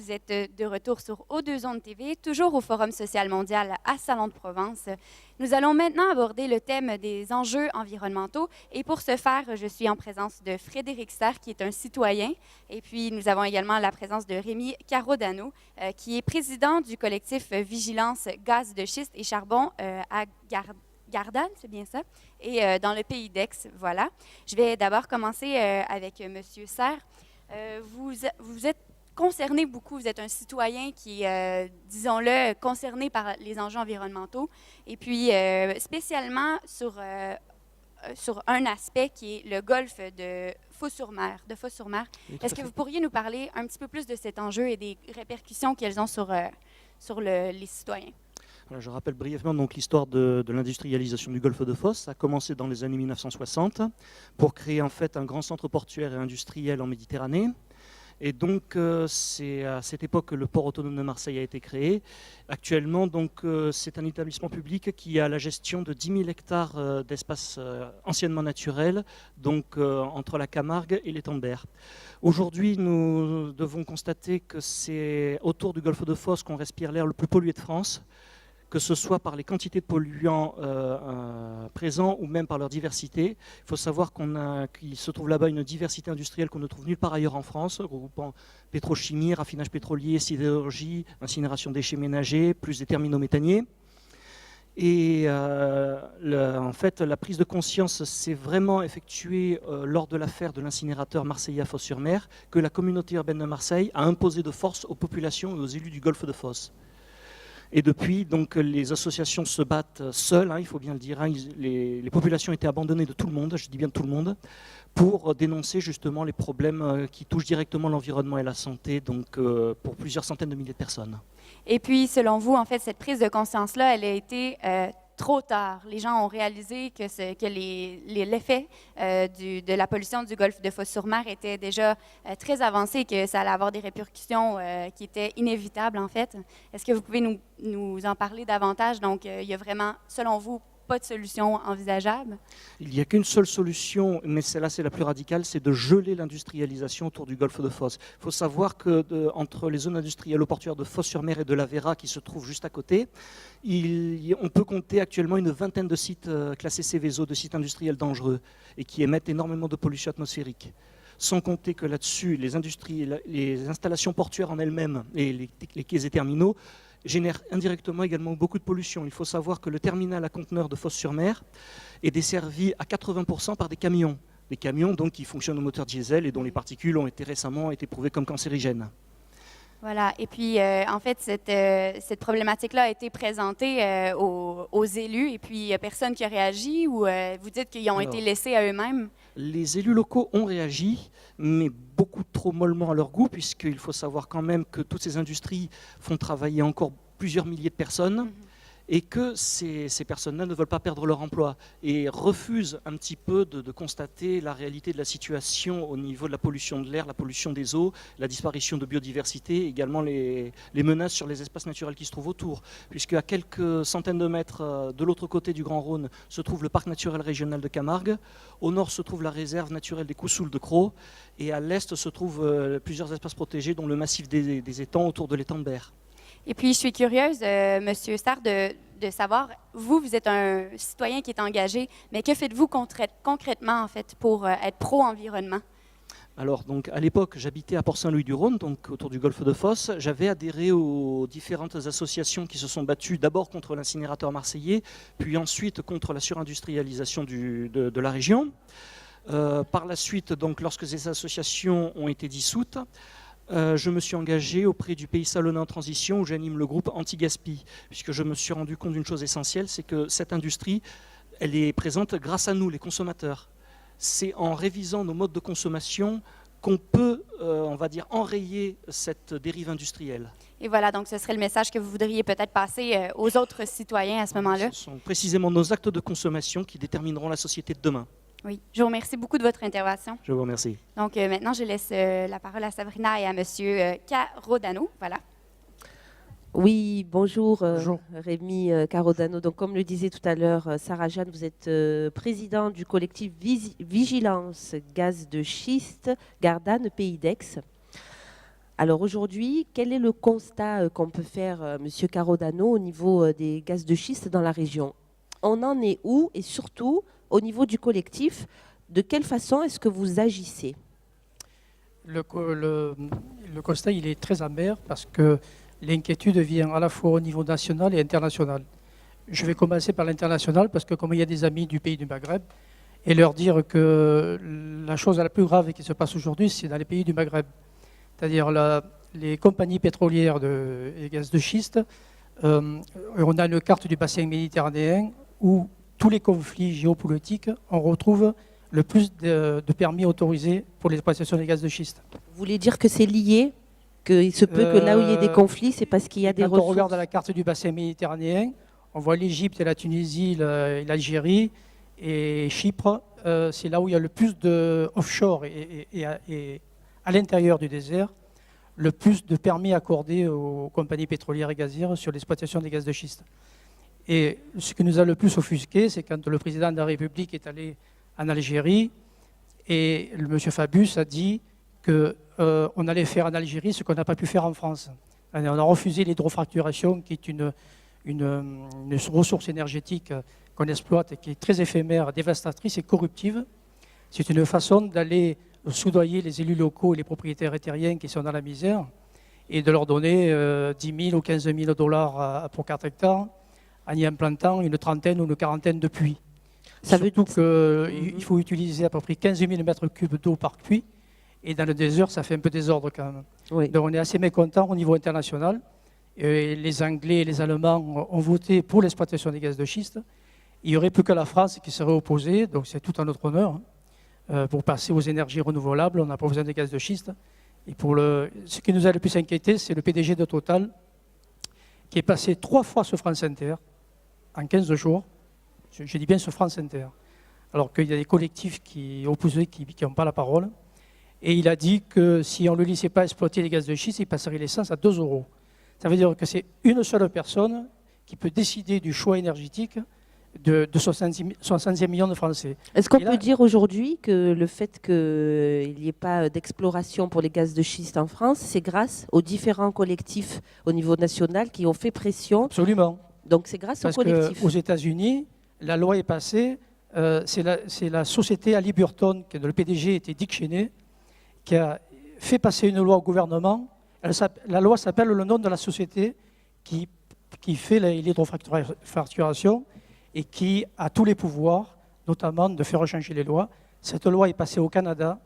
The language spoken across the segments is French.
vous êtes de retour sur O2 TV, toujours au Forum social mondial à Salon de Provence. Nous allons maintenant aborder le thème des enjeux environnementaux et pour ce faire, je suis en présence de Frédéric Serre, qui est un citoyen, et puis nous avons également la présence de Rémi Carodano, qui est président du collectif Vigilance Gaz de schiste et charbon à Gardanne, c'est bien ça, et dans le pays d'Aix, voilà. Je vais d'abord commencer avec M. Serre. Vous êtes concerné beaucoup, vous êtes un citoyen qui est, disons-le, concerné par les enjeux environnementaux, et puis spécialement sur un aspect qui est le golfe de Fos-sur-Mer. Oui, Est-ce que vous pourriez nous parler un petit peu plus de cet enjeu et des répercussions qu'elles ont sur les citoyens? Voilà, je rappelle brièvement donc l'histoire de l'industrialisation du golfe de Fos. Ça a commencé dans les années 1960 pour créer en fait un grand centre portuaire et industriel en Méditerranée. Et donc c'est à cette époque que le port autonome de Marseille a été créé. Actuellement, donc c'est un établissement public qui a la gestion de 10 000 hectares d'espace anciennement naturel, donc entre la Camargue et l'étang de Berre. Aujourd'hui, nous devons constater que c'est autour du golfe de Fos qu'on respire l'air le plus pollué de France, que ce soit par les quantités de polluants présents ou même par leur diversité. Il faut savoir qu'il se trouve là-bas une diversité industrielle qu'on ne trouve nulle part ailleurs en France, regroupant pétrochimie, raffinage pétrolier, sidérurgie, incinération de déchets ménagers, plus des terminaux méthaniers. Et en fait, la prise de conscience s'est vraiment effectuée lors de l'affaire de l'incinérateur marseillais à Fos-sur-Mer, que la communauté urbaine de Marseille a imposé de force aux populations et aux élus du golfe de Fos. Et depuis, donc, les associations se battent seules, il faut bien le dire. Les populations étaient abandonnées de tout le monde, je dis bien de tout le monde, pour dénoncer justement les problèmes qui touchent directement l'environnement et la santé, donc pour plusieurs centaines de milliers de personnes. Et puis, selon vous, en fait, cette prise de conscience-là, elle a été trop tard. Les gens ont réalisé que l'effet de la pollution du golfe de Fos-sur-Mer était déjà très avancé et que ça allait avoir des répercussions qui étaient inévitables, en fait. Est-ce que vous pouvez nous en parler davantage? Donc, il y a vraiment, selon vous, pas de solution envisageable? Il n'y a qu'une seule solution, mais celle-là c'est la plus radicale, c'est de geler l'industrialisation autour du golfe de Fos. Il faut savoir que entre les zones industrielles au portuaire de Fos-sur-Mer et de la Vera qui se trouvent juste à côté, on peut compter actuellement une vingtaine de sites classés Céveso, de sites industriels dangereux et qui émettent énormément de pollution atmosphérique. Sans compter que là-dessus, les installations portuaires en elles-mêmes et les quais et terminaux génère indirectement également beaucoup de pollution. Il faut savoir que le terminal à conteneurs de Fos-sur-Mer est desservi à 80% par des camions. Des camions donc, qui fonctionnent au moteur diesel et dont les particules ont récemment été prouvées comme cancérigènes. Voilà. Et puis, en fait, cette problématique-là a été présentée aux élus et puis il n'y a personne qui a réagi ou vous dites qu'ils ont été laissés à eux-mêmes? Les élus locaux ont réagi, mais beaucoup trop mollement à leur goût, puisqu'il faut savoir quand même que toutes ces industries font travailler encore plusieurs milliers de personnes. Et que ces personnes-là ne veulent pas perdre leur emploi et refusent un petit peu de constater la réalité de la situation au niveau de la pollution de l'air, la pollution des eaux, la disparition de biodiversité, également les menaces sur les espaces naturels qui se trouvent autour. Puisque à quelques centaines de mètres de l'autre côté du Grand Rhône se trouve le parc naturel régional de Camargue, au nord se trouve la réserve naturelle des Coussouls de Crau et à l'est se trouvent plusieurs espaces protégés dont le massif des étangs autour de l'étang de Berre. Et puis, je suis curieuse, Monsieur Serre, de savoir, vous êtes un citoyen qui est engagé, mais que faites-vous concrètement, en fait, pour être pro-environnement? Alors, donc, à l'époque, j'habitais à Port-Saint-Louis-du-Rhône, donc autour du golfe de Fos. J'avais adhéré aux différentes associations qui se sont battues d'abord contre l'incinérateur marseillais, puis ensuite contre la surindustrialisation de la région. Par la suite, donc, lorsque ces associations ont été dissoutes, je me suis engagé auprès du Pays Salonnais en Transition où j'anime le groupe Anti-Gaspi, puisque je me suis rendu compte d'une chose essentielle, c'est que cette industrie, elle est présente grâce à nous, les consommateurs. C'est en révisant nos modes de consommation qu'on peut, on va dire, enrayer cette dérive industrielle. Et voilà, donc ce serait le message que vous voudriez peut-être passer aux autres citoyens à ce moment-là? Ce sont précisément nos actes de consommation qui détermineront la société de demain. Oui, je vous remercie beaucoup de votre intervention. Je vous remercie. Donc maintenant, je laisse la parole à Sabrina et à M. Carodano. Voilà. Oui, bonjour, Bonjour. Rémi Carodano. Donc, comme le disait tout à l'heure Sarah Jeanne, vous êtes président du collectif Vigilance Gaz de schiste Gardanne, pays d'Aix. Alors aujourd'hui, quel est le constat qu'on peut faire, Monsieur Carodano, au niveau des gaz de schiste dans la région? On en est où? Et surtout, au niveau du collectif, de quelle façon est-ce que vous agissez? Le constat, il est très amer parce que l'inquiétude vient à la fois au niveau national et international. Je vais commencer par l'international parce que comme il y a des amis du pays du Maghreb, et leur dire que la chose la plus grave qui se passe aujourd'hui, c'est dans les pays du Maghreb. C'est-à-dire les compagnies pétrolières et gaz de schiste, on a une carte du bassin méditerranéen où tous les conflits géopolitiques, on retrouve le plus de permis autorisés pour l'exploitation des gaz de schiste. Vous voulez dire que c'est lié, qu'il se peut que là où il y ait des conflits, c'est parce qu'il y a des ressources? Quand on regarde la carte du bassin méditerranéen, on voit l'Égypte et la Tunisie et l'Algérie et Chypre, c'est là où il y a le plus de offshore et à l'intérieur du désert, le plus de permis accordés aux compagnies pétrolières et gazières sur l'exploitation des gaz de schiste. Et ce qui nous a le plus offusqué, c'est quand le président de la République est allé en Algérie et le monsieur Fabius a dit qu'on allait faire en Algérie ce qu'on n'a pas pu faire en France. On a refusé l'hydrofracturation, qui est une ressource énergétique qu'on exploite et qui est très éphémère, dévastatrice et corruptive. C'est une façon d'aller soudoyer les élus locaux et les propriétaires terriens qui sont dans la misère et de leur donner 10 000 ou 15 000 dollars pour 4 hectares en y implantant une trentaine ou une quarantaine de puits. Ça veut dire qu'il faut utiliser à peu près 15 000 mètres cubes d'eau par puits et dans le désert, ça fait un peu désordre quand même. Oui. Donc on est assez mécontents au niveau international. Et les Anglais et les Allemands ont voté pour l'exploitation des gaz de schiste. Il n'y aurait plus que la France qui serait opposée, donc c'est tout à notre honneur. Pour passer aux énergies renouvelables, on n'a pas besoin de gaz de schiste. Et ce qui nous a le plus inquiété, c'est le PDG de Total, qui est passé 3 fois sur France Inter en 15 jours. Je dis bien sur France Inter. Alors qu'il y a des collectifs opposés qui n'ont pas la parole. Et il a dit que si on ne le laissait pas exploiter les gaz de schiste, il passerait l'essence à 2 €. Ça veut dire que c'est une seule personne qui peut décider du choix énergétique de 65 millions de Français. Est-ce qu'on peut dire aujourd'hui que le fait qu'il n'y ait pas d'exploration pour les gaz de schiste en France, c'est grâce aux différents collectifs au niveau national qui ont fait pression? Absolument. Donc c'est grâce aux collectifs. Aux États-Unis, la loi est passée, c'est la société Halliburton, que le PDG était Dick Cheney, qui a fait passer une loi au gouvernement. La loi s'appelle le nom de la société qui fait l'hydrofracturation et qui a tous les pouvoirs, notamment de faire changer les lois. Cette loi est passée au Canada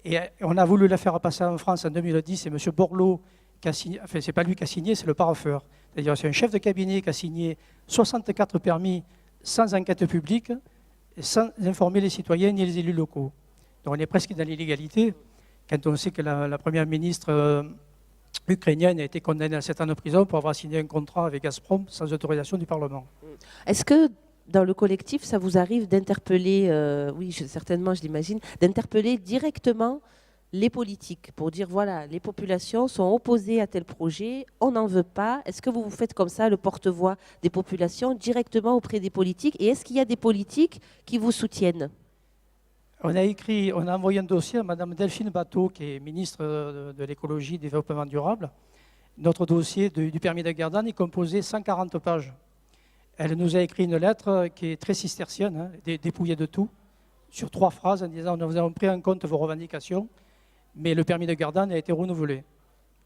et on a voulu la faire passer en France en 2010. C'est M. Borloo qui a signé, enfin c'est pas lui qui a signé, c'est le parapheur. C'est-à-dire c'est un chef de cabinet qui a signé 64 permis sans enquête publique et sans informer les citoyens ni les élus locaux. Donc on est presque dans l'illégalité quand on sait que la première ministre ukrainienne a été condamnée à 7 ans de prison pour avoir signé un contrat avec Gazprom sans autorisation du Parlement. Est-ce que dans le collectif, ça vous arrive d'interpeller, oui, certainement, je l'imagine, d'interpeller directement les politiques pour dire, voilà, les populations sont opposées à tel projet, on n'en veut pas. Est-ce que vous faites comme ça le porte-voix des populations directement auprès des politiques? Et est-ce qu'il y a des politiques qui vous soutiennent? On a envoyé un dossier à Mme Delphine Batho, qui est ministre de l'écologie et du développement durable. Notre dossier du permis de Gardanne est composé 140 pages. Elle nous a écrit une lettre qui est très cistercienne, hein, dépouillée de tout, sur 3 phrases en disant « Nous avons pris en compte vos revendications, mais le permis de Gardanne a été renouvelé. »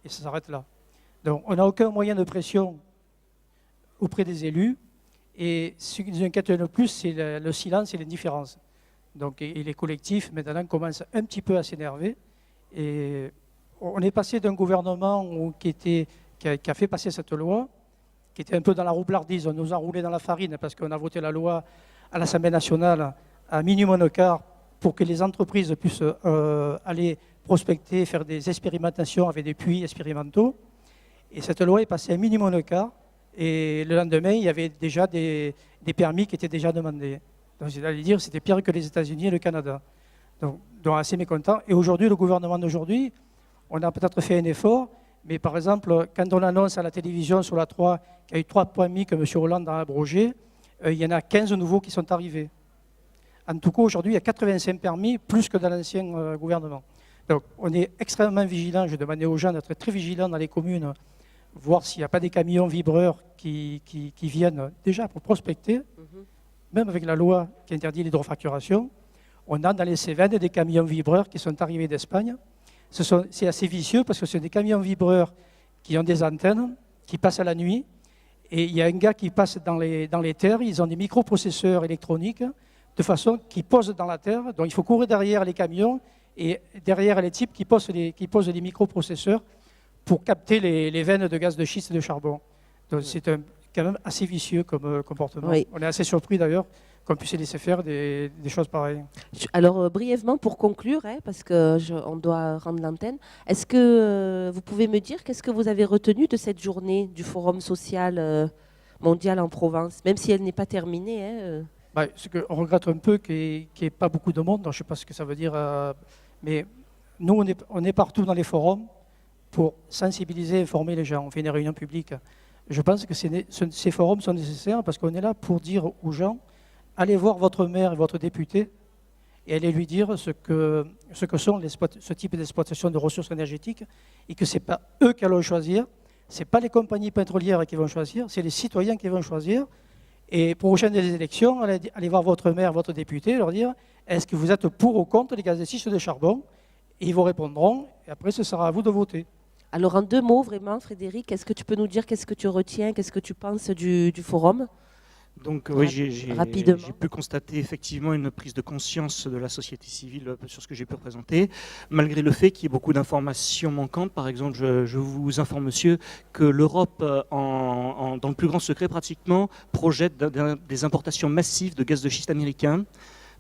Et ça s'arrête là. Donc on n'a aucun moyen de pression auprès des élus. Et ce qui nous inquiète le plus, c'est le silence et l'indifférence. Donc, et les collectifs, maintenant, commencent un petit peu à s'énerver. Et on est passé d'un gouvernement qui a fait passer cette loi, qui était un peu dans la roublardise. On nous a roulé dans la farine parce qu'on a voté la loi à l'Assemblée nationale à minimum quart pour que les entreprises puissent aller prospecter, faire des expérimentations avec des puits expérimentaux. Et cette loi est passée à minimum quart. Et le lendemain, il y avait déjà des permis qui étaient déjà demandés. Donc, c'est-à-dire dire c'était pire que les États-Unis et le Canada. Donc assez mécontent. Et aujourd'hui, le gouvernement d'aujourd'hui, on a peut-être fait un effort, mais par exemple, quand on annonce à la télévision sur la 3 qu'il y a eu 3 permis que M. Hollande a abrogés, il y en a 15 nouveaux qui sont arrivés. En tout cas, aujourd'hui, il y a 85 permis, plus que dans l'ancien gouvernement. Donc, on est extrêmement vigilant. Je demandais aux gens d'être très vigilants dans les communes, voir s'il n'y a pas des camions vibreurs qui viennent déjà pour prospecter. Même avec la loi qui interdit l'hydrofracturation, on a dans les Cévennes des camions vibreurs qui sont arrivés d'Espagne. C'est assez vicieux parce que ce sont des camions vibreurs qui ont des antennes, qui passent à la nuit. Et il y a un gars qui passe dans les terres, ils ont des microprocesseurs électroniques de façon qu'ils posent dans la terre. Donc il faut courir derrière les camions et derrière les types qui posent les microprocesseurs pour capter les veines de gaz de schiste et de charbon. Donc c'est quand même assez vicieux comme comportement. Oui. On est assez surpris d'ailleurs qu'on puisse laisser faire des choses pareilles. Alors brièvement pour conclure, parce qu'on doit rendre l'antenne, est-ce que vous pouvez me dire qu'est-ce que vous avez retenu de cette journée du Forum social mondial en Provence, même si elle n'est pas terminée C'est qu'on regrette un peu qu'il n'y ait pas beaucoup de monde, donc je ne sais pas ce que ça veut dire, mais nous on est partout dans les forums pour sensibiliser, informer les gens. On fait des réunions publiques. Je pense que ces forums sont nécessaires parce qu'on est là pour dire aux gens allez voir votre maire et votre député et allez lui dire ce que sont ce type d'exploitation de ressources énergétiques et que ce n'est pas eux qui allons choisir, ce n'est pas les compagnies pétrolières qui vont choisir, c'est les citoyens qui vont choisir. Et pour prochaines élections, allez voir votre maire, votre député et leur dire est-ce que vous êtes pour ou contre les gaz de schiste de charbon? Et ils vous répondront et après ce sera à vous de voter. Alors en 2 mots vraiment, Frédéric, est-ce que tu peux nous dire qu'est-ce que tu retiens, qu'est-ce que tu penses du forum? Donc oui, j'ai pu constater effectivement une prise de conscience de la société civile sur ce que j'ai pu représenter, malgré le fait qu'il y ait beaucoup d'informations manquantes. Par exemple, je vous informe, monsieur, que l'Europe, dans le plus grand secret pratiquement, projette des importations massives de gaz de schiste américain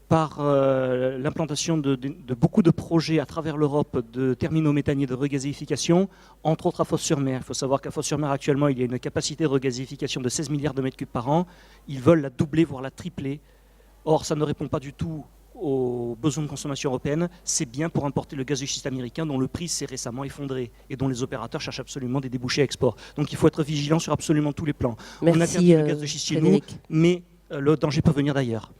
par l'implantation de beaucoup de projets à travers l'Europe de terminaux méthaniers de regazéification, entre autres à Fos-sur-Mer. Il faut savoir qu'à Fos-sur-Mer, actuellement, il y a une capacité de regazéification de 16 milliards de mètres cubes par an. Ils veulent la doubler, voire la tripler. Or, ça ne répond pas du tout aux besoins de consommation européenne. C'est bien pour importer le gaz de schiste américain dont le prix s'est récemment effondré et dont les opérateurs cherchent absolument des débouchés à export. Donc il faut être vigilant sur absolument tous les plans. Merci, on interdit le gaz de schiste chez nous, mais le danger peut venir d'ailleurs.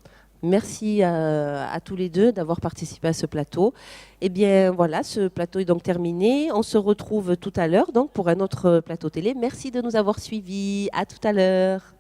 Merci à tous les deux d'avoir participé à ce plateau. Eh bien voilà, ce plateau est donc terminé. On se retrouve tout à l'heure donc pour un autre plateau télé. Merci de nous avoir suivis. À tout à l'heure.